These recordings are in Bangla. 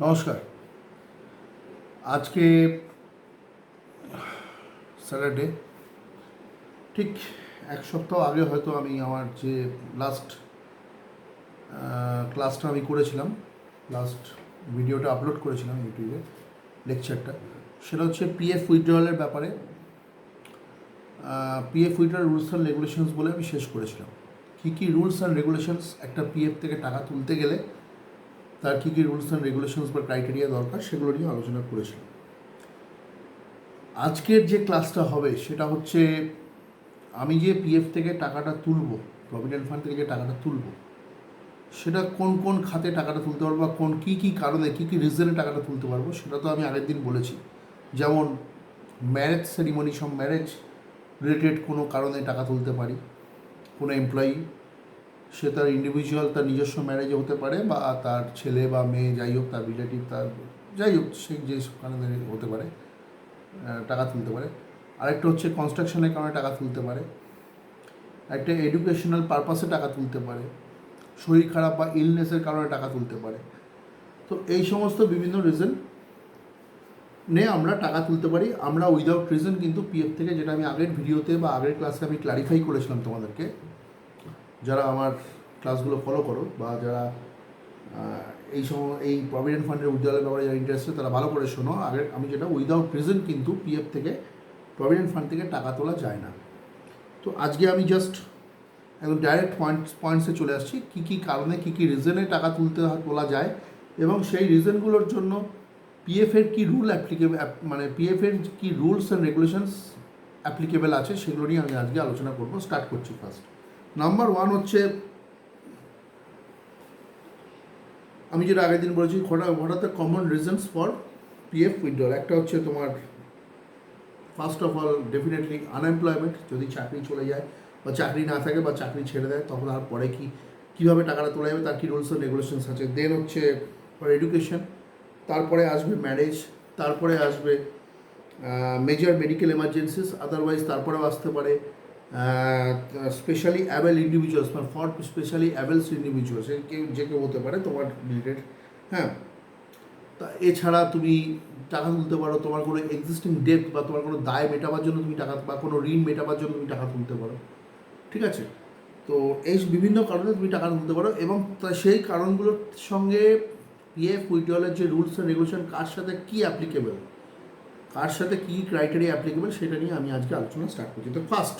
নমস্কার। আজকে স্যাটারডে, ঠিক এক সপ্তাহ আগে হয়তো আমি আমার যে লাস্ট ক্লাসটা আমি করেছিলাম, লাস্ট ভিডিওটা আপলোড করেছিলাম ইউটিউবে, লেকচারটা, সেটা হচ্ছে পিএফ উইথড্রয়ালের ব্যাপারে। PF withdrawal rules and regulations বলে আমি শেষ করেছিলাম। কী কী রুলস অ্যান্ড রেগুলেশনস একটা পিএফ থেকে টাকা তুলতে গেলে তার কী কী রুলস অ্যান্ড রেগুলেশনস বা ক্রাইটেরিয়া দরকার সেগুলো নিয়ে আলোচনা করেছিলাম। আজকের যে ক্লাসটা হবে সেটা হচ্ছে আমি যে পিএফ থেকে টাকাটা তুলব, প্রভিডেন্ট ফান্ড থেকে যে টাকাটা তুলব, সেটা কোন কোন খাতে টাকাটা তুলতে পারবো বা কোন কী কী কারণে কী কী রিজনে টাকাটা তুলতে পারবো সেটা তো আমি আগের দিন বলেছি। যেমন ম্যারেজ সেরিমনি, সব ম্যারেজ রিলেটেড কোনো কারণে টাকা তুলতে পারি। কোনো এমপ্লয়ি, সে তার ইন্ডিভিজুয়াল, তার নিজস্ব ম্যারেজে হতে পারে, বা তার ছেলে বা মেয়ে যাই হোক, তার রিলেটিভ, তার যাই হোক, সে যে কারণে হতে পারে টাকা তুলতে পারে। আরেকটা হচ্ছে কনস্ট্রাকশনের কারণে টাকা তুলতে পারে। একটা এডুকেশনাল পারপাসে টাকা তুলতে পারে। শরীর খারাপ বা ইলনেসের কারণে টাকা তুলতে পারে। তো এই সমস্ত বিভিন্ন রিজন নিয়ে আমরা টাকা তুলতে পারি। আমরা উইদাউট রিজন কিন্তু পিএফ থেকে, যেটা আমি আগের ভিডিওতে বা আগের ক্লাসে আমি ক্লারিফাই করেছিলাম তোমাদেরকে, যারা আমার ক্লাসগুলো ফলো করো বা যারা এই প্রভিডেন্ট ফান্ডের উইথড্রয়ালের ব্যাপারে যারা ইন্টারেস্টেড তারা ভালো করে শোনো। আগের আমি যেটা, উইদাউট রিজন কিন্তু পিএফ থেকে, প্রভিডেন্ট ফান্ড থেকে টাকা তোলা যায় না। তো আজকে আমি জাস্ট একদম ডাইরেক্ট পয়েন্টসে চলে আসছি, কী কী কারণে কী কী রিজনে টাকা তোলা যায়, এবং সেই রিজনগুলোর জন্য পিএফের কী রুল অ্যাপ্লিকেবল, মানে পিএফের কী রুলস অ্যান্ড রেগুলেশনস অ্যাপ্লিকেবল আছে সেগুলো নিয়ে আমি আজকে আলোচনা করবো। স্টার্ট করছি। ফার্স্ট নাম্বার ওয়ান হচ্ছে, আমি যেটা আগের দিন বলেছি, what are the common reasons for PF withdrawal. একটা হচ্ছে তোমার first of all definitely unemployment, যদি চাকরি চলে যায় বা চাকরি না থাকে বা চাকরি ছেড়ে দেয়, তখন আর পরে কীভাবে টাকাটা তোলা যাবে তার কী রুলস অ্যান্ড রেগুলেশনস আছে। দেন হচ্ছে ফর এডুকেশন, তারপরে আসবে ম্যারেজ, তারপরে আসবে মেজর মেডিকেল এমার্জেন্সিস, আদারওয়াইজ তারপরেও আসতে পারে স্পেশালি অ্যাবেল ইন্ডিভিজুয়ালস, মানে ফর স্পেশালি অ্যাবেলস ইন্ডিভিজুয়ালস, যে কেউ হতে পারে তোমার রিলেটেড। হ্যাঁ, তা এছাড়া তুমি টাকা তুলতে পারো তোমার কোনো এক্সিস্টিং ডেট বা তোমার কোনো দায় মেটাবার জন্য তুমি টাকা, বা কোনো ঋণ মেটাবার জন্য তুমি টাকা তুলতে পারো। ঠিক আছে? তো এই বিভিন্ন কারণে তুমি টাকা তুলতে পারো, এবং সেই কারণগুলোর সঙ্গে পিএফ উইথড্রয়ালের যে রুলস অ্যান্ড রেগুলেশন কার সাথে কী অ্যাপ্লিকেবল, কার সাথে কী ক্রাইটেরিয়া অ্যাপ্লিকেবল, সেটা নিয়ে আমি আজকে আলোচনা স্টার্ট করছি। তো first,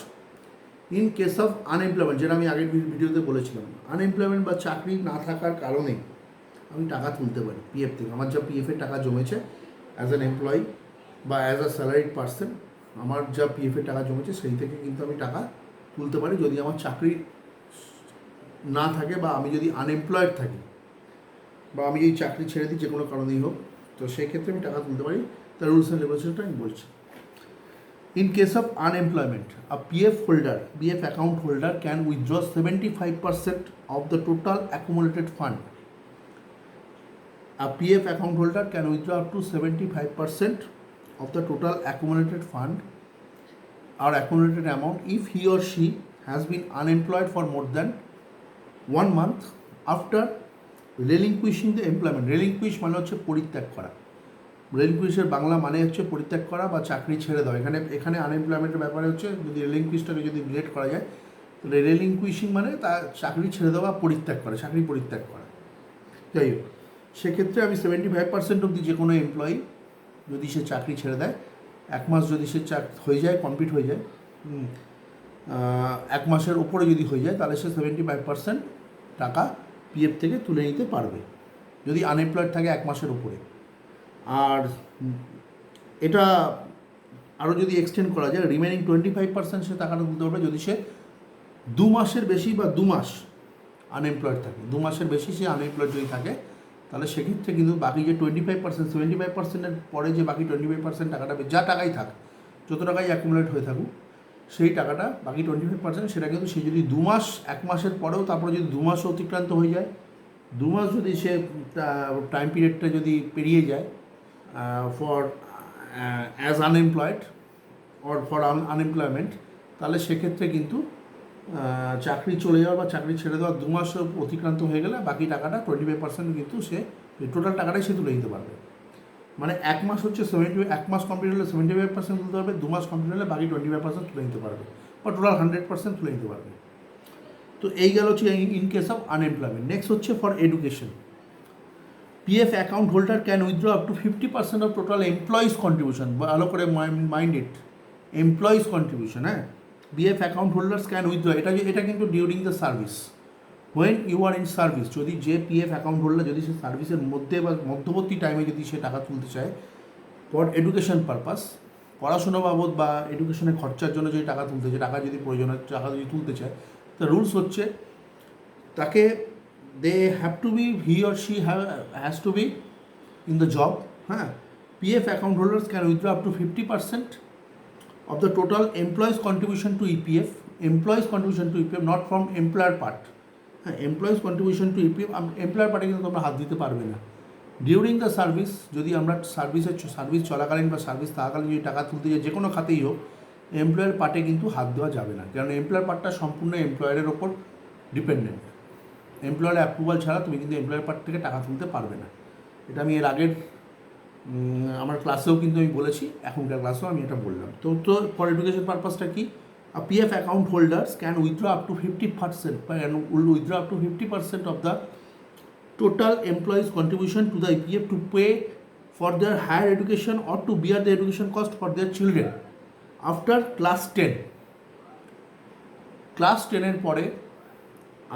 in case of unemployment, যেটা আমি আগের ভিডিওতে বলেছিলাম, আনএমপ্লয়মেন্ট বা চাকরি না থাকার কারণে আমি টাকা তুলতে পারি পিএফ থেকে। আমার যা পিএফের টাকা জমেছে অ্যাজ অ্যান এমপ্লয়ি বা অ্যাজ আ স্যালারিড পার্সন, আমার যা পিএফের টাকা জমেছে সেই থেকে কিন্তু আমি টাকা তুলতে পারি, যদি আমার চাকরি না থাকে বা আমি যদি আনএমপ্লয়েড থাকি বা আমি যদি চাকরি ছেড়ে দিই, যে কোনো কারণেই হোক, তো সেই ক্ষেত্রে আমি টাকা তুলতে পারি। তার রুলস অ্যান্ড রেগুলেশনটা আমি বলছি। In case of unemployment, a PF account holder can withdraw 75% of the total accumulated fund. A PF account holder can withdraw up to 75% of the total accumulated fund or accumulated amount if he or she has been unemployed for more than 1 month after relinquishing the employment. Relinquish মানে হচ্ছে পরিত্যাগ করা। রেলিকুইশের বাংলা মানে হচ্ছে পরিত্যাগ করা বা চাকরি ছেড়ে দেওয়া। এখানে আনএমপ্লয়মেন্টের ব্যাপারে হচ্ছে, যদি রেলিকুইশটাকে যদি রিলেট করা যায়, তাহলে রেলিকুইশিং মানে তার চাকরি ছেড়ে দেওয়া, পরিত্যাগ করা, চাকরি পরিত্যাগ করা। যাই হোক, সেক্ষেত্রে আমি 75% অবধি যে কোনো এমপ্লয়ি যদি সে চাকরি ছেড়ে দেয়, 1 মাস যদি সে হয়ে যায়, কমপ্লিট হয়ে যায়, 1 মাসের ওপরে যদি হয়ে যায়, তাহলে সে 75% টাকা পিএফ থেকে তুলে নিতে পারবে, যদি আনএমপ্লয়েড থাকে 1 মাসের ওপরে। আর এটা আরও যদি এক্সটেন্ড করা যায়, রিমেনিং 25% সে টাকাটা তুলতে পারবে যদি সে 2 মাসের বেশি বা 2 মাস আনএমপ্লয়েড থাকে। 2 মাসের বেশি সে আনএমপ্লয়েড যদি থাকে, তাহলে সেক্ষেত্রে কিন্তু বাকি যে 25%, 75%-এর পরে যে বাকি 25% টাকাটা, যা টাকাই থাক, যত টাকাই অ্যাকুমুলেট হয়ে থাকুক, সেই টাকাটা বাকি 25%, সেটা কিন্তু সে যদি 2 মাস, 1 মাসের পরেও তারপরে যদি 2 মাসও অতিক্রান্ত হয়ে যায়, 2 মাস যদি সে টাইম পিরিয়ডটা যদি পেরিয়ে যায় for as unemployed or for unemployment, তাহলে সেক্ষেত্রে কিন্তু চাকরি চলে যাওয়া বা চাকরি ছেড়ে দেওয়ার 2 মাস অতিক্রান্ত হয়ে গেলে বাকি টাকাটা 25% কিন্তু সে টোটাল টাকাটাই সে তুলে নিতে পারবে। মানে 1 মাস হচ্ছে 1 মাস কমপ্লিট হলে 75% তুলতে পারবে, 2 মাস কমপ্লিট হলে বাকি 25% তুলে নিতে পারবে, বা টোটাল 100% তুলে নিতে পারবে। তো এই গেল হচ্ছে in case of unemployment. Next হচ্ছে for education. PF account holder can withdraw up to 50% of total employees contribution. ভালো করে মাইন্ড ইট, এমপ্লয়িজ কন্ট্রিবিউশন। হ্যাঁ, PF account holders can withdraw, এটা কিন্তু during the service, when you are in service. যদি যে পিএফ অ্যাকাউন্ট হোল্ডার যদি সে সার্ভিসের মধ্যে বা মধ্যবর্তী টাইমে যদি সে টাকা তুলতে চায় ফর এডুকেশন পারপাস, পড়াশোনা বাবদ বা এডুকেশনের খরচার জন্য যদি টাকা তুলতে চায়, টাকা যদি প্রয়োজন হয়, টাকা যদি তুলতে চায়, তো রুলস হচ্ছে তাকে they have to be, he or she has to be in the job. হ্যাঁ, PF account holders can withdraw up to 50% of the total employees contribution to EPF, employees contribution to EPF, not from employer part. হ্যাঁ, employees contribution to EPF, employer পার্টে কিন্তু তোমরা হাত দিতে পারবে না। ডিউরিং দ্য সার্ভিস, যদি আমরা সার্ভিস চলাকালীন বা সার্ভিস থাকাকালীন যদি টাকা তুলতে যাই, যে কোনো খাতেই হোক, এমপ্লয়ার পার্টে কিন্তু হাত দেওয়া যাবে না, কারণ এমপ্লয়ার পার্টটা সম্পূর্ণ এমপ্লয়ারের ওপর ডিপেন্ডেন্ট। এমপ্লয়ারের অ্যাপ্রুভাল ছাড়া তুমি কিন্তু এমপ্লয়ার পার্ট থেকে টাকা তুলতে পারবে না। এটা আমি এর আগের আমার ক্লাসেও কিন্তু আমি বলেছি, এখনকার ক্লাসেও আমি এটা বললাম। তো ফর এডুকেশন পারপাসটা কি, PF account holders can withdraw up to 50%, will withdraw up to 50% of the total employees' contribution to the EPF to pay for their higher education or to bear the education cost for their children after class 10. Class 10-এর পরে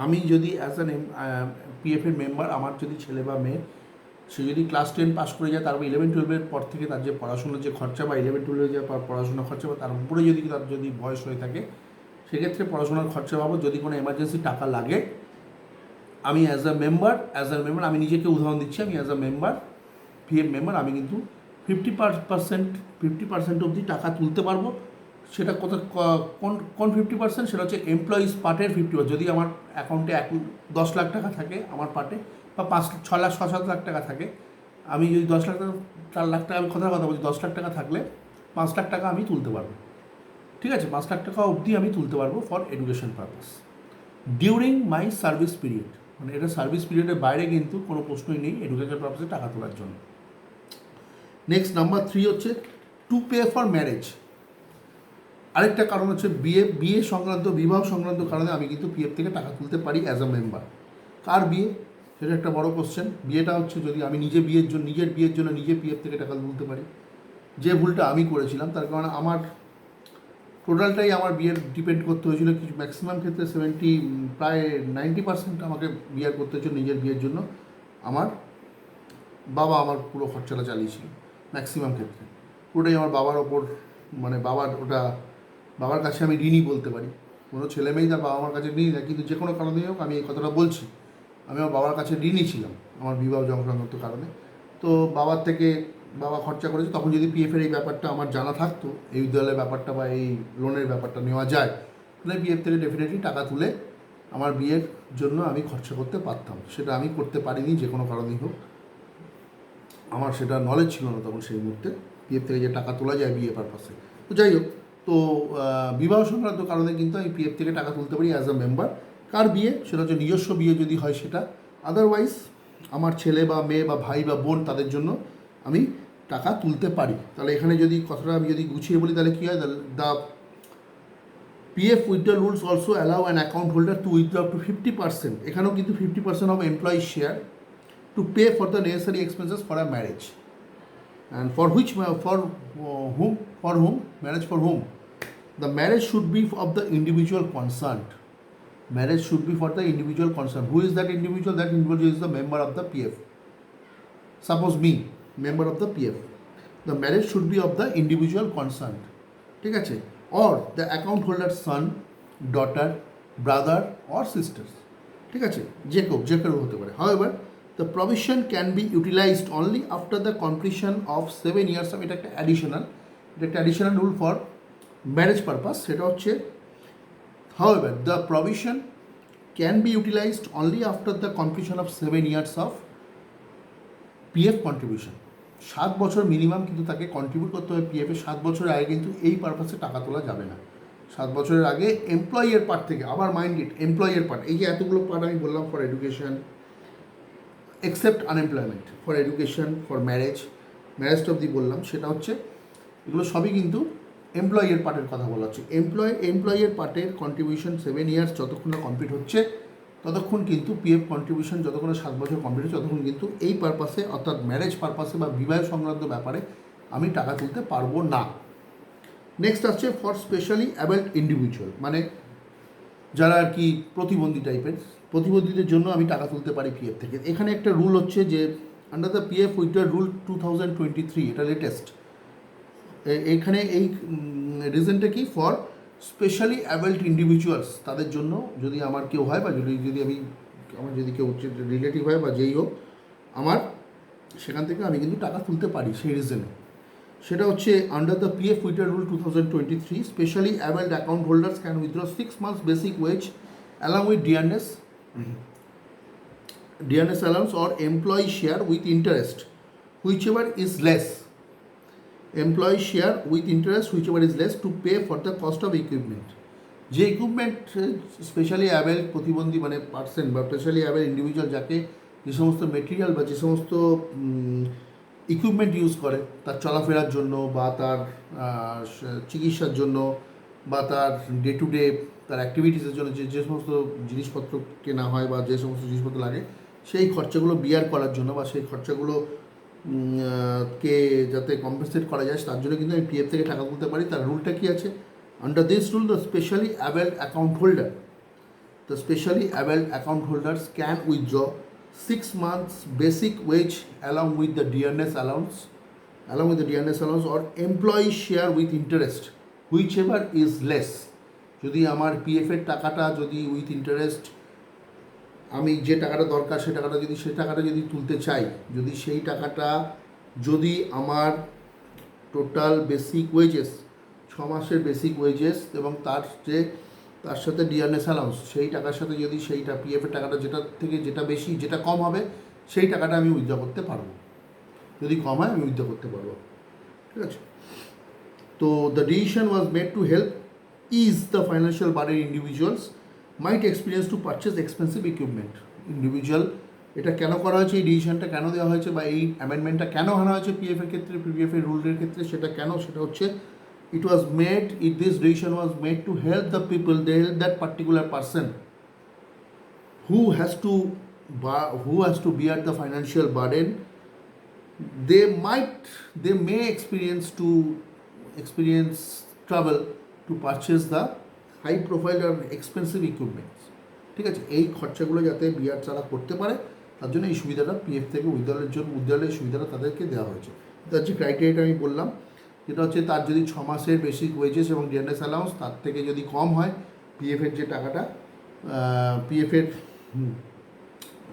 আমি যদি অ্যাজ অ্যান পিএফের মেম্বার, আমার যদি ছেলে বা মেয়ে সে যদি ক্লাস 10 পাস করে যায়, তারপর 11-12-এর পর থেকে তার যে পড়াশোনার যে খরচা বা 11-12-এর যে পড়াশোনার খরচা বা তার উপরে যদি তার যদি বয়স হয়ে থাকে, সেক্ষেত্রে পড়াশোনার খরচা বাবদ যদি কোনো এমার্জেন্সি টাকা লাগে, আমি অ্যাজ আ মেম্বার আমি নিজেকে উদাহরণ দিচ্ছি, আমি as a member, PF member, আমি কিন্তু 50% অবধি টাকা তুলতে পারবো। সেটা কোন 50%? সেটা হচ্ছে এমপ্লয়িজ পার্টের 50%। যদি আমার অ্যাকাউন্টে 10 লাখ টাকা থাকে আমার পার্টে, বা 6-7 লাখ টাকা থাকে, আমি যদি 10 লাখ টাকা, 4 লাখ টাকা, আমি কথা বলছি, 10 লাখ টাকা থাকলে 5 লাখ টাকা আমি তুলতে পারবো। ঠিক আছে, 5 লাখ টাকা অবধি আমি তুলতে পারবো for education purpose during my service period. মানে এটা সার্ভিস পিরিয়ডের বাইরে কিন্তু কোনো প্রশ্নই নেই এডুকেশন পারপাসে টাকা তোলার জন্য। নেক্সট নাম্বার 3 হচ্ছে টু পে ফর ম্যারেজ। আরেকটা কারণ হচ্ছে বিয়ে সংক্রান্ত, বিবাহ সংক্রান্ত কারণে আমি কিন্তু পিএফ থেকে টাকা তুলতে পারি অ্যাজ আ মেম্বার। কার বিয়ে, সেটা একটা বড় কোশ্চেন। বিয়েটা হচ্ছে যদি আমি নিজের বিয়ের জন্য নিজে পিএফ থেকে টাকা তুলতে পারি, যে ভুলটা আমি করেছিলাম, তার কারণে আমার টোটালটাই আমার বিয়ের ডিপেন্ড করতে হয়েছিল কিছু, ম্যাক্সিমাম ক্ষেত্রে প্রায় 90% আমাকে বিয়ার করতে হয়েছিল নিজের বিয়ের জন্য। আমার বাবা আমার পুরো খরচাটা চালিয়েছিল ম্যাক্সিমাম ক্ষেত্রে, পুরোটাই আমার বাবার ওপর, মানে বাবার কাছে আমি ঋণই বলতে পারি। কোনো ছেলে মেয়েই তার বাবা মার কাছে ঋণই না, কিন্তু যে কোনো কারণেই হোক আমি এই কথাটা বলছি, আমি আমার বাবার কাছে ঋণই ছিলাম আমার বিবাহ সংক্রান্ত কারণে। তো বাবা খরচা করেছে, তখন যদি পিএফের এই ব্যাপারটা আমার জানা থাকতো, এই বিদ্যালয়ের ব্যাপারটা বা এই লোনের ব্যাপারটা নেওয়া যায়, তাহলে পিএফ থেকে ডেফিনেটলি টাকা তুলে আমার বিয়ের জন্য আমি খরচা করতে পারতাম। সেটা আমি করতে পারিনি, যে কোনো কারণেই হোক, আমার সেটা নলেজ ছিল না তখন সেই মুহূর্তে, পিএফ থেকে যে টাকা তোলা যায় বিয়ে পারপাসে। তো যাই হোক, তো বিবাহ সংক্রান্ত কারণে কিন্তু আমি পিএফ থেকে টাকা তুলতে পারি অ্যাজ আ মেম্বার। কার বিয়ে, সেটা হচ্ছে নিজস্ব বিয়ে যদি হয় সেটা, আদারওয়াইজ আমার ছেলে বা মেয়ে বা ভাই বা বোন, তাদের জন্য আমি টাকা তুলতে পারি। তাহলে এখানে যদি কথাটা আমি যদি গুছিয়ে বলি, তাহলে কী হয়, the PF withdrawal rules also allow an account holder two withdraw up to 50%। এখানেও কিন্তু 50% of employee share to pay for the necessary expenses for a marriage, and for whom the marriage should be of the individual concerned. Marriage should be for the individual concerned. Who is that individual? That individual is the member of the PF. Suppose me, member of the PF. The marriage should be of the individual concerned. ঠিক আছে, or the account holder's son, daughter, brother or sisters. ঠিক আছে, যে কেউ হতে পারে। However, the provision can be utilized only after the completion of 7 years of, এটা একটা additional rule for marriage purpose, সেটা হচ্ছে however the provision can be utilized only after the completion of 7 years of PF contribution। 7 বছর মিনিমাম কিন্তু তাকে কন্ট্রিবিউট করতে হবে পিএফে, 7 বছরের আগে কিন্তু এই পারপাসে টাকা তোলা যাবে না। 7 বছরের আগে এমপ্লয়ের পার্ট থেকে, আবার মাইন্ডেড এমপ্লয়ের পার্ট, এই যে এতগুলো পার্ট আমি বললাম, for education except unemployment, for education, for ম্যারেজটা অবধি বললাম, সেটা হচ্ছে এগুলো সবই কিন্তু এমপ্লয়ের পার্টের কথা বলা হচ্ছে। এমপ্লয়ের পার্টের কন্ট্রিবিউশন 7 ইয়ার্স যতক্ষণ না কমপ্লিট হচ্ছে ততক্ষণ কিন্তু পিএফ কন্ট্রিবিউশন যতক্ষণ 7 বছর কমপ্লিট হচ্ছে ততক্ষণ কিন্তু এই পারপাসে, অর্থাৎ ম্যারেজ পারপাসে বা বিবাহ সংক্রান্ত ব্যাপারে আমি টাকা তুলতে পারবো না। নেক্সট আসছে ফর স্পেশালি অ্যাবেল্ড ইন্ডিভিজুয়াল, মানে যারা আর কি প্রতিবন্ধী টাইপের, প্রতিবন্ধীদের জন্য আমি টাকা তুলতে পারি পিএফ থেকে। এখানে একটা রুল হচ্ছে যে under the PF withdrawal rule 2023, এটা লেটেস্ট। এখানে এই রিজনটা কি, ফর স্পেশালি অ্যাবেল্ড ইন্ডিভিজুয়ালস, তাদের জন্য যদি আমার কেউ হয় বা যদি আমার যদি কেউ রিলেটিভ হয় বা যেই হোক আমার, সেখান থেকে আমি কিন্তু টাকা তুলতে পারি সেই রিজনে। সেটা হচ্ছে under the PF withdrawal rule 2023, specially abled account holders can withdraw 6 months basic wage along with dearness allowance or employee share with interest whichever is less, employee share with interest whichever is less to pay for the cost of equipment। যে ইকুইপমেন্ট স্পেশালি অ্যাবেল প্রতিবন্ধী মানে পার্সন বা স্পেশালি অ্যাবেল ইন্ডিভিজুয়াল, যাকে যে সমস্ত মেটেরিয়াল বা যে সমস্ত ইকুইপমেন্ট ইউজ করে তার চলাফেরার জন্য বা তার চিকিৎসার জন্য বা তার ডে টু ডে তার অ্যাক্টিভিটিসের জন্য যে সমস্ত জিনিসপত্র কেনা হয় বা যে সমস্ত জিনিসপত্র লাগে, সেই খরচাগুলো বিয়ার করার জন্য বা সেই খরচাগুলো কে যাতে কম্পেনসেট করা যায় তার জন্য কিন্তু আমি পিএফ থেকে টাকা তুলতে পারি। তার রুলটা কী আছে, under this rule the specially abled account holders can withdraw 6 months basic wage along with the dearness allowance or employee share with interest whichever is less। যদি আমার পিএফের টাকাটা যদি উইথ ইন্টারেস্ট, আমি যে টাকাটা দরকার সে টাকাটা যদি তুলতে চাই, যদি সেই টাকাটা যদি আমার টোটাল বেসিক ওয়েজেস 6 মাসের বেসিক ওয়েজেস এবং তার সাথে ডিআরএস অ্যালাউন্স, সেই টাকার সাথে যদি সেইটা পিএফের টাকাটা যেটা থেকে যেটা বেশি যেটা কম হবে সেই টাকাটা আমি উইথড্র করতে পারবো। যদি কম হয় আমি উইথড্র করতে পারবো, ঠিক আছে। তো the decision was made to help ease the financial burden individuals might experience to purchase expensive equipment. Individual এটা কেন করা হয়েছে, এই ডিসিশনটা কেন দেওয়া হয়েছে বা এই অ্যামেন্ডমেন্টটা কেন আনা হয়েছে পিএফের ক্ষেত্রে, পিএফের রুলের ক্ষেত্রে, সেটা হচ্ছে this decision was made to help the people, that particular person who has to bear the financial burden. They may experience trouble to purchase the high profile or expensive equipments, ঠিক আছে। এই খরচাগুলো যাতে বিয়ার ছাড়া করতে পারে তার জন্য এই সুবিধাটা পিএফ থেকে উইথড্রয়ালের সুবিধাটা তাদেরকে দেওয়া হয়েছে। তার যে ক্রাইটেরিয়াটা আমি বললাম, যেটা হচ্ছে তার যদি 6 মাসের বেসিক ওয়েজেস এবং ডিআরএস অ্যালাউন্স তার থেকে যদি কম হয়, পিএফের যে টাকাটা, পিএফের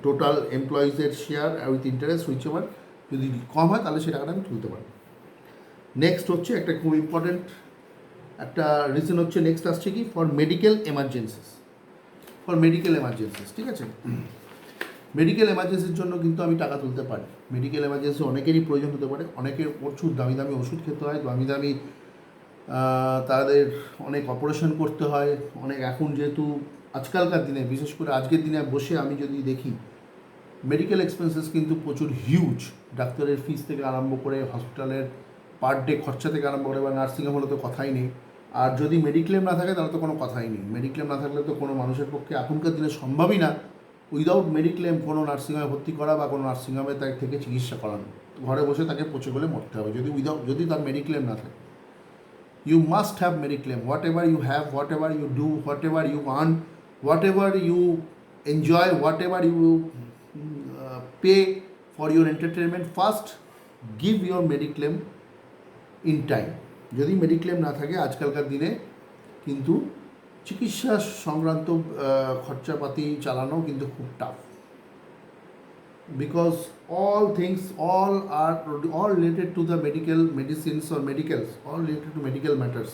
টোটাল এমপ্লয়িজের শেয়ার উইথ ইন্টারেস্ট হুইচেভার যদি কম হয় তাহলে সেই টাকাটা আমি তুলতে পারবো। নেক্সট হচ্ছে একটা খুব ইম্পর্টেন্ট একটা রিজন হচ্ছে, নেক্সট আসছে কি, ফর মেডিকেল এমার্জেন্সিস, ঠিক আছে। মেডিকেল এমার্জেন্সির জন্য কিন্তু আমি টাকা তুলতে পারি। মেডিকেল এমার্জেন্সি অনেকেরই প্রয়োজন হতে পারে, অনেকের প্রচুর দামি দামি ওষুধ খেতে হয়, দামি দামি তাদের অনেক অপারেশন করতে হয়, অনেক এখন যেহেতু আজকালকার দিনে, বিশেষ করে আজকের দিনে বসে আমি যদি দেখি মেডিকেল এক্সপেন্সেস কিন্তু প্রচুর হিউজ, ডাক্তারের ফিস থেকে আরম্ভ করে হসপিটালের পার ডে খরচা থেকে আরম্ভ করে বা নার্সিংহোম হলে তো কথাই নেই। আর যদি মেডিক্লেম না থাকে তাহলে তো কোনো কথাই নেই। মেডিক্লেম না থাকলে তো কোনো মানুষের পক্ষে এখনকার দিনে সম্ভবই না উইদাউট মেডিক্লেম কোনো নার্সিংহোমে ভর্তি করা বা কোনো নার্সিংহোমে তার থেকে চিকিৎসা করানো। ঘরে বসে তাকে পচে গেলে মরতে হবে যদি তার মেডিক্লেম না থাকে। You must have mediclaim. Whatever you have, whatever you do, whatever you earn, whatever you enjoy, whatever you pay for your entertainment, first give your mediclaim in time. যদি মেডিক্লেম না থাকে আজকালকার দিনে কিন্তু চিকিৎসা সংক্রান্ত খরচাপাতি চালানো কিন্তু খুব tough, because all related to the medicines or medicals, all related to medical matters,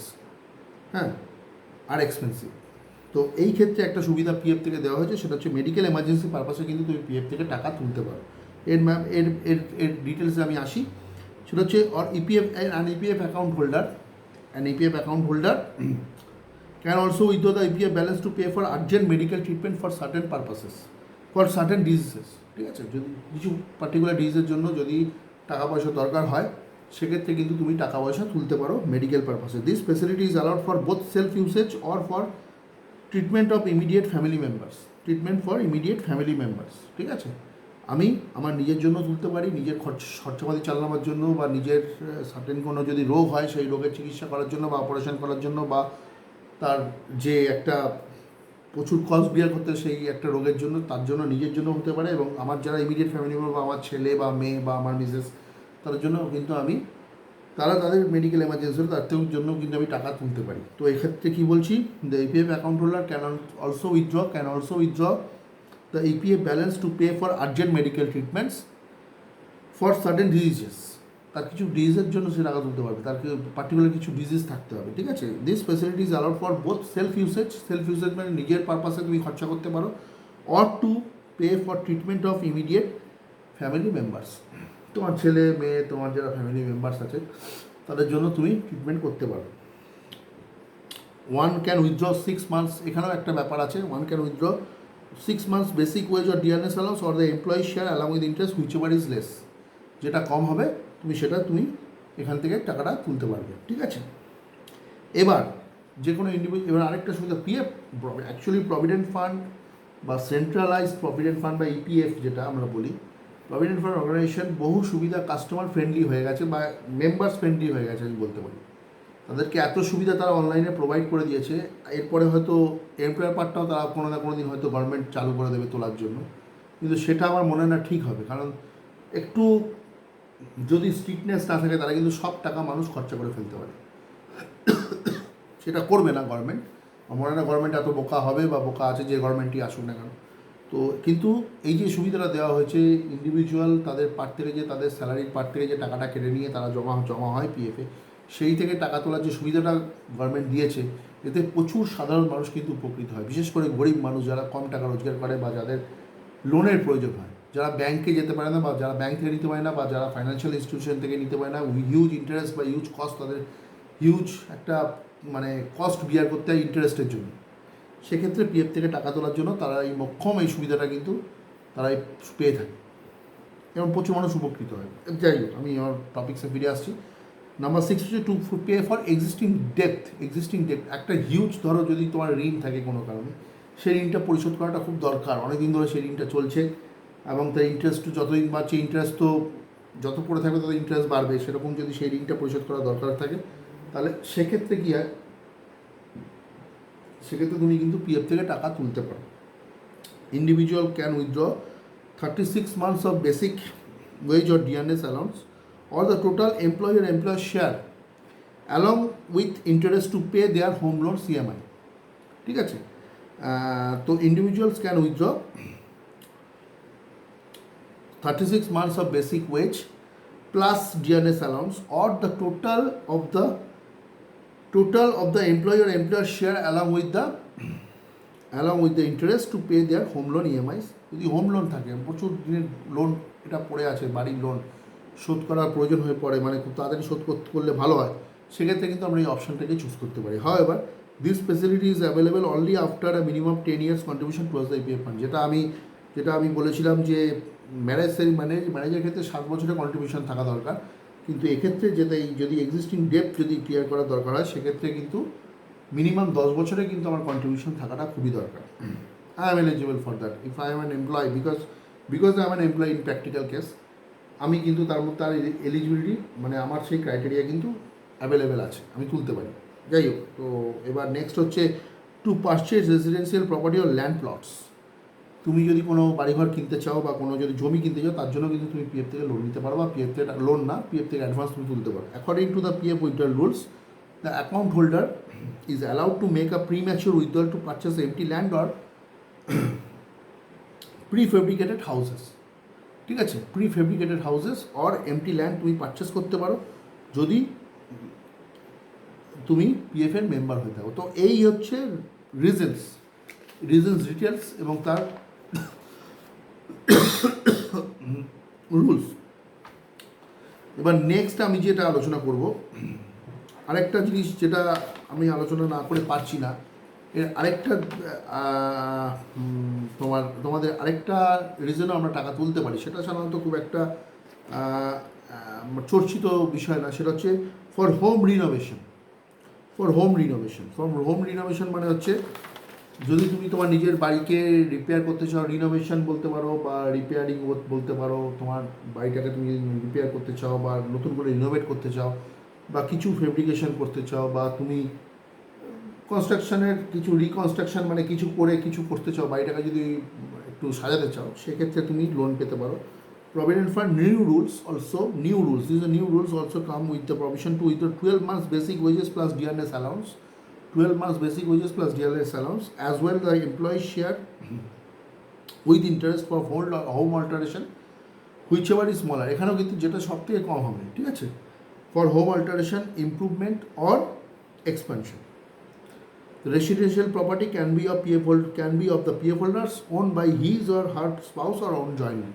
are expensive। তো এই ক্ষেত্রে একটা সুবিধা পিএফ থেকে দেওয়া হয়েছে, সেটা হচ্ছে মেডিকেল এমার্জেন্সি পারপাসে কিন্তু তুমি পিএফ থেকে টাকা তুলতে পারো। এর ডিটেলসে আমি আসি। সেটা হচ্ছে EPF account holder can also withdraw the EPF balance to pay for urgent medical treatment for certain purposes, for certain diseases. ঠিক আছে, যদি কিছু পার্টিকুলার ডিজিজের জন্য যদি টাকা পয়সা দরকার হয়, সেক্ষেত্রে কিন্তু তুমি টাকা পয়সা তুলতে পারো মেডিকেল পারপাসে। This facility is allowed for both self usage or for treatment of immediate family members, treatment for immediate family members. ঠিক আছে, আমি আমার নিজের জন্য তুলতে পারি, নিজের খরচাপাতি চালানোর জন্য, বা নিজের সার্টেন কোনো যদি রোগ হয় সেই রোগের চিকিৎসা করার জন্য, বা অপারেশন করার জন্য, বা তার যে একটা প্রচুর কস্ট বিয়ার করতে সেই একটা রোগের জন্য, তার জন্য নিজের জন্য হতে পারে, এবং আমার যারা ইমিডিয়েট ফ্যামিলি মেম্বার বা আমার ছেলে বা মেয়ে বা আমার মিসেস, তাদের জন্য কিন্তু আমি, তারা তাদের মেডিকেল এমার্জেন্সি হলে তার জন্য কিন্তু আমি টাকা তুলতে পারি। তো এক্ষেত্রে কী বলছি, the EPF account holder can also withdraw the EPF balance to pay for urgent medical treatments for certain diseases. তার কিছু ডিজিজের জন্য সে টাকা তুলতে পারবে, তার পার্টিকুলার কিছু ডিজিজ থাকতে হবে। ঠিক আছে, this facility is allowed for both self usage মানে নিজের পারপাসে তুমি খরচা করতে পারো, or to pay for treatment of immediate family members. তোমার ছেলে মেয়ে, তোমার যারা ফ্যামিলি মেম্বার্স আছে তাদের জন্য তুমি ট্রিটমেন্ট করতে পারো। ওয়ান ক্যান উইথড্র 6 months, এখানেও একটা ব্যাপার আছে, one can withdraw 6 months basic wage or DRS allowance or the employee share along with interest whichever is less. যেটা কম হবে সেটা তুমি এখান থেকে টাকাটা তুলতে পারবে। ঠিক আছে, এবার যে কোনো এবার আরেকটা সুবিধা, পিএফ অ্যাকচুয়ালি প্রভিডেন্ট ফান্ড বা সেন্ট্রালাইজড প্রভিডেন্ট ফান্ড বা ইপিএফ যেটা আমরা বলি, প্রভিডেন্ট ফান্ড অর্গানাইজেশন বহু সুবিধা কাস্টমার ফ্রেন্ডলি হয়ে গেছে বা মেম্বার্স ফ্রেন্ডলি হয়ে গেছে আমি বলতে পারি। তাদেরকে এত সুবিধা তারা অনলাইনে প্রোভাইড করে দিয়েছে, এরপরে হয়তো এমপ্লয়ার পার্টটাও তারা কোনো না কোনো দিন হয়তো গভর্নমেন্ট চালু করে দেবে তোলার জন্য, কিন্তু সেটা আমার মনে হয় না ঠিক হবে। কারণ একটু যদি স্ট্রিক্টনেস না থাকে, তারা কিন্তু সব টাকা মানুষ খরচা করে ফেলতে পারে, সেটা করবে না গভর্নমেন্ট। আমার মনে হয় না গভর্নমেন্ট এত বোকা হবে, বা বোকা আছে যে গভর্নমেন্টই আসুক না কেন। তো কিন্তু এই যে সুবিধাটা দেওয়া হয়েছে, ইন্ডিভিজুয়াল তাদের পার্ট থেকে যে তাদের স্যালারির পার্ট থেকে যে টাকাটা কেটে নিয়ে তারা জমা হয় পিএফে, সেই থেকে টাকা তোলার যে সুবিধাটা গভর্নমেন্ট দিয়েছে, এতে প্রচুর সাধারণ মানুষ কিন্তু উপকৃত হয়। বিশেষ করে গরিব মানুষ যারা কম টাকা রোজগার করে, বা যাদের লোনের প্রয়োজন হয়, যারা ব্যাংকে যেতে পারে না, বা যারা ব্যাংক থেকে নিতে পারে না, বা যারা ফাইন্যান্সিয়াল ইনস্টিটিউশন থেকে নিতে পারে না, হিউজ ইন্টারেস্ট বা হিউজ কস্ট, তাদের হিউজ একটা মানে কস্ট বিয়ার করতে হয় ইন্টারেস্টের জন্য। সেক্ষেত্রে পিএফ থেকে টাকা তোলার জন্য তারা এই মক্ষম এই সুবিধাটা কিন্তু তারাই পেয়ে থাকে, এবং প্রচুর মানুষ উপকৃত হয়। যাই হোক, আমি আমার টপিক্সে ফিরে আসছি। নাম্বার 6 হচ্ছে টু পে ফর এক্সিস্টিং ডেপ্ট। একটা হিউজ, ধরো যদি তোমার ঋণ থাকে কোনো কারণে, সেই ঋণটা পরিশোধ করাটা খুব দরকার, অনেকদিন ধরে সেই ঋণটা চলছে, এবং তার ইন্টারেস্ট যতদিন বাড়ছে, ইন্টারেস্ট তো যত পড়ে থাকবে তত ইন্টারেস্ট বাড়বে, সেরকম যদি সেই ঋণটা পরিশোধ করা দরকার থাকে, তাহলে সেক্ষেত্রে কী হয়, সেক্ষেত্রে তুমি কিন্তু পিএফ থেকে টাকা তুলতে পারো। Individual can withdraw 36 months of basic wage or DRS allowance or the total employer share along with interest to pay their home loan CMI. ঠিক আছে, তো individuals can withdraw 36 months of basic wage plus DNS allowance or the total of the employer share along with the interest to pay their home loan EMIs. যদি হোম লোন থাকে, প্রচুর দিনের লোন এটা পড়ে আছে, বাড়ির লোন শোধ করার প্রয়োজন হয়ে পড়ে, মানে খুব তাড়াতাড়ি শোধ করলে ভালো হয়, সেক্ষেত্রে কিন্তু আমরা এই অপশানটাকে চুজ করতে পারি। However, this facility is available only after a minimum 10 years contribution towards the EPF fund. যেটা আমি বলেছিলাম যে ম্যানেজের ক্ষেত্রে 7 বছরের কন্ট্রিবিউশন থাকা দরকার, কিন্তু এক্ষেত্রে যদি এক্সিস্টিং ডেপ্ট যদি ক্লিয়ার করার দরকার হয়, সেক্ষেত্রে কিন্তু মিনিমাম 10 বছরে কিন্তু আমার কন্ট্রিবিউশন থাকাটা খুবই দরকার। I am eligible for that if I am an employee, because I am an employee in practical case, আমি কিন্তু তার মধ্যে তার এলিজিবিলিটি মানে আমার সেই ক্রাইটেরিয়া কিন্তু অ্যাভেলেবেল আছে, আমি তুলতে পারি। যাই হোক, তো এবার নেক্সট হচ্ছে two purchase residential property or land plots. তুমি যদি কোনো বাড়িঘর কিনতে চাও বা কোনো যদি জমি কিনতে চাও, তার জন্য কিন্তু তুমি পিএফ থেকে লোন নিতে পারো, বা পিএফ থেকে লোন না, পিএফ থেকে অ্যাডভান্স তুমি তুলতে পারো। According to the PF withdrawal rules, the account holder is allowed to make a premature withdrawal to purchase empty land or prefabricated houses. ঠিক আছে, prefabricated houses or empty land তুমি পারচেস করতে পারো যদি তুমি পিএফের মেম্বার হয়ে থাকো। তো এই হচ্ছে রিজনস ডিটেলস এবং তার রুলস। এবার নেক্সট আমি যেটা আলোচনা করব, আরেকটা জিনিস যেটা আমি আলোচনা না করে পারছি না, এর আরেকটা তোমাদের আরেকটা রিজনও আমরা টাকা তুলতে পারি, সেটা সাধারণত খুব একটা চর্চিত বিষয় না, সেটা হচ্ছে ফর হোম রিনোভেশন। মানে হচ্ছে যদি তুমি তোমার নিজের বাড়িকে রিপেয়ার করতে চাও, রিনোভেশন বলতে পারো বা রিপেয়ারিং বলতে পারো, তোমার বাড়িটাকে তুমি রিপেয়ার করতে চাও বা নতুন করে রিনোভেট করতে চাও বা কিছু ফেব্রিকেশন করতে চাও বা তুমি কনস্ট্রাকশনের কিছু রিকনস্ট্রাকশন মানে কিছু করে কিছু করতে চাও, বাড়িটাকে যদি একটু সাজাতে চাও, সেক্ষেত্রে তুমি লোন পেতে পারো। Provident Fund new rules, these new rules also come with the provision to withdraw 12 months basic wages plus dearness allowance, 12 months basic wages plus dearness allowance, as well the employee share with interest for home alteration, whichever is smaller, এখানেও কিন্তু যেটা সব থেকে কম হবে, ঠিক আছে, for home alteration, improvement or expansion. The residential property can be of the PF holders owned by his or her spouse or owned jointly,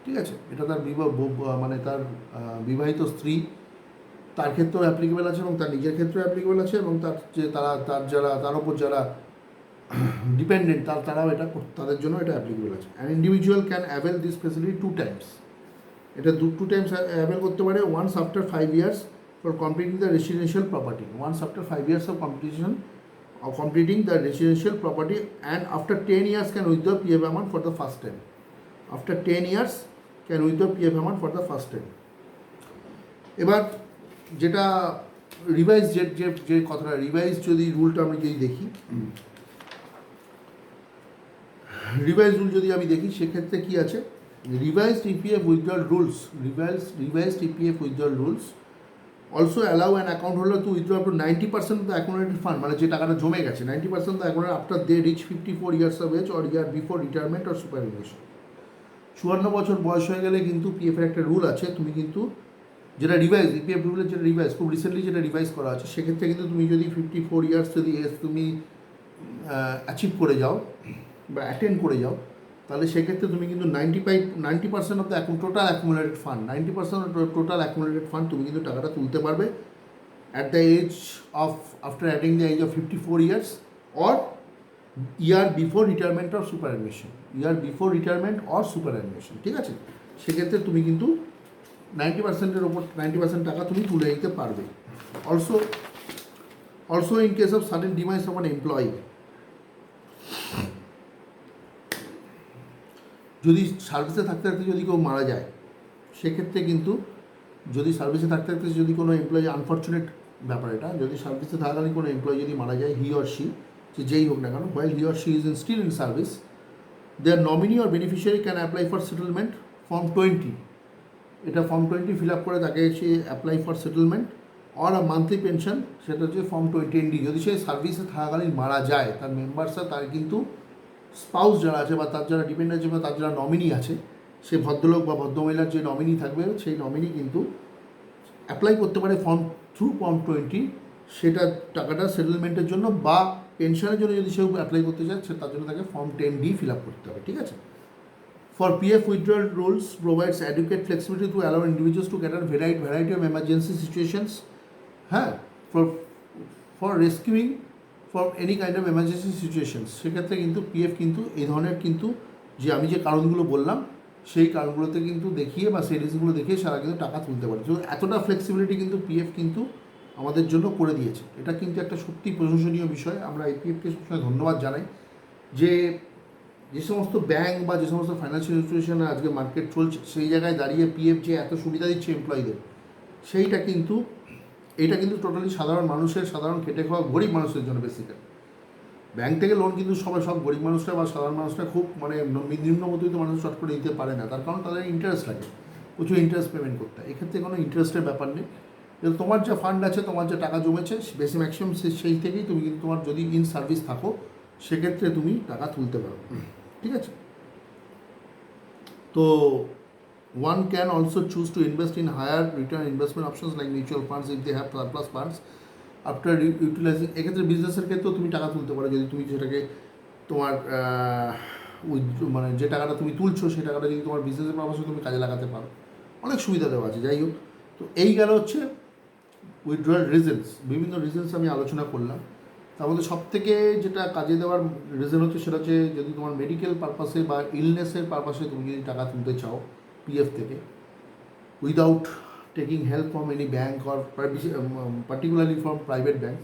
ঠিক আছে, এটা তার মানে তার বিবাহিত স্ত্রী, তার ক্ষেত্রেও অ্যাপ্লিকেবল আছে এবং তার নিজের ক্ষেত্রেও অ্যাপ্লিকেবল আছে, এবং তার উপর যারা ডিপেন্ডেন্ট তারাও এটা তাদের জন্য এটা অ্যাপ্লিকেবল আছে। An individual can avail this facility 2 times, এটা 2 times অ্যাভেল করতে পারে, once after 5 years for completing the residential property, once after 5 years of completing the residential property, and after 10 years can withdraw PF amount for the first time. After 10 years can withdraw PF amount for the first time. এবার যেটা রিভাইজ যে কথাটা রিভাইজ যদি রুলটা আমি যদি দেখি, রিভাইজ রুল যদি আমি দেখি, সেক্ষেত্রে কি আছে, revised EPF withdrawal rules, revised EPF withdrawal rules also allow an account holder to withdraw up to 90% of the accumulated fund, মানে যে টাকাটা জমে গেছে 90% of the account after they reach 54 years of age or year before retirement or superannuation। 54 বছর বয়স হয়ে গেলে কিন্তু PF এর একটা রুল আছে, তুমি কিন্তু যেটা রিভাইজ EPF রুলের যেটা রিভাইজ খুব রিসেন্টলি যেটা রিভাইজ করা আছে, সেক্ষেত্রে কিন্তু তুমি যদি 54 ইয়ার্স যদি এজ তুমি অ্যাচিভ করে যাও বা অ্যাটেন্ড করে যাও, তাহলে সেক্ষেত্রে তুমি কিন্তু 90% of the total accumulated fund, 90% of total accumulated fund তুমি কিন্তু টাকাটা তুলতে পারবে at the age of after attaining the age of 54 years or year before retirement or superannuation, ঠিক আছে, সেক্ষেত্রে তুমি কিন্তু 90%-এর ওপর 90% টাকা তুমি তুলে নিতে পারবে। Also in case of sudden ডিমাইজ of an employee, যদি সার্ভিসে থাকতে থাকতে যদি কেউ মারা যায়, সেক্ষেত্রে কিন্তু যদি সার্ভিসে থাকতে থাকতে যদি কোনো এমপ্লয়ি, আনফর্চুনেট ব্যাপার এটা, যদি সার্ভিসে থাকাকালীন কোনো এমপ্লয়ি যদি মারা যায়, হি অর শি, যেই হোক না কেন, while he or she is still in service, their nominee or beneficiary can apply for settlement form 20, এটা ফর্ম 20 ফিল আপ করে তাকে সে apply for settlement or a monthly pension, সেটা হচ্ছে ফর্ম 20ND। যদি সে সার্ভিসে থাকাকালীন মারা যায়, তার মেম্বার্সরা, তার কিন্তু স্পাউস যারা আছে বা তার যারা ডিপেন্ডেন্ট আছে বা তার যারা নমিনি আছে, সে ভদ্রলোক বা ভদ্রমহিলার যে নমিনি থাকবে, সেই নমিনি কিন্তু অ্যাপ্লাই করতে পারে ফর্ম 20, সেটা টাকাটা সেটেলমেন্টের জন্য বা পেনশনের জন্য যদি সেও অ্যাপ্লাই করতে চায়, তার জন্য তাকে ফর্ম 10D ফিল আপ করতে হবে, ঠিক আছে। For PF withdrawal rules provides adequate flexibility to allow individuals to cater variety of emergency situations, for rescuing from any kind of emergency situations, সেক্ষেত্রে কিন্তু PF কিন্তু এই ধরনের কিন্তু যে আমি যে কারণগুলো বললাম, সেই কারণগুলোতে কিন্তু দেখিয়ে বা সেই রিজনগুলো দেখিয়ে সারা কিন্তু টাকা তুলতে পারে। তো এতটা ফ্লেক্সিবিলিটি কিন্তু PF কিন্তু আমাদের জন্য করে দিয়েছে, এটা কিন্তু একটা সত্যি প্রশংসনীয় বিষয়। আমরা EPFকে সবসময় ধন্যবাদ জানাই যে সমস্ত ব্যাংক বা যে সমস্ত ফাইন্যান্সিয়াল ইনস্টিটিউশনে আজকে মার্কেট চলছে, সেই জায়গায় দাঁড়িয়ে PF যে এত সুবিধা দিচ্ছে এমপ্লয়ীদের, এইটা কিন্তু টোটালি সাধারণ মানুষের, সাধারণ খেটে খাওয়া গরিব মানুষের জন্য বেসিক্যালি। ব্যাংক থেকে লোন কিন্তু সব গরিব মানুষরা বা সাধারণ মানুষরা খুব মানে নিম্ন মধ্যবিত্ত মানুষ চট করে দিতে পারে না, তার কারণ তাদের ইন্টারেস্ট লাগে, প্রচুর ইন্টারেস্ট পেমেন্ট করতে হয়। এক্ষেত্রে কোনো ইন্টারেস্টের ব্যাপার নেই, কিন্তু তোমার যে ফান্ড আছে, তোমার যে টাকা জমেছে, বেশি ম্যাক্সিমাম সেই থেকেই তুমি কিন্তু তোমার যদি ইন সার্ভিস থাকো, সেক্ষেত্রে তুমি টাকা তুলতে পারো, ঠিক আছে। তো one can also choose to invest in higher return investment options like mutual funds if they have surplus funds after utilizing, এক্ষেত্রে বিজনেসের ক্ষেত্রেও তুমি টাকা তুলতে পারো, যদি তুমি সেটাকে তোমার মানে যে টাকাটা তুমি তুলছো, সেই টাকাটা যদি তোমার বিজনেসের পারপাসে তুমি কাজে লাগাতে পারো, অনেক সুবিধা দেওয়া আছে। যাই হোক, তো এই গেল হচ্ছে উইথড্রয়াল রিজনস, বিভিন্ন রিজনস আমি আলোচনা করলাম। তার মধ্যে সবথেকে যেটা কাজে দেওয়ার রিজন হচ্ছে সেটা হচ্ছে যদি তোমার মেডিকেল পারপাসে বা ইলনেসের পারপাসে তুমি যদি টাকা তুলতে চাও পিএফ থেকে without taking help from any bank or particularly from private bank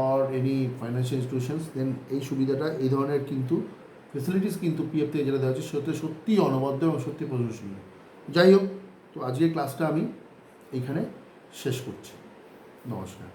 or any financial institutions, then এই সুবিধাটা এই ধরনের কিন্তু ফেসিলিটিস কিন্তু পিএফ থেকে যেটা দেওয়া হচ্ছে সেটা সত্যিই অনবদ্য এবং সত্যি প্রশংসনীয়। যাই হোক, তো আজকের ক্লাসটা আমি এইখানে শেষ করছি। নমস্কার।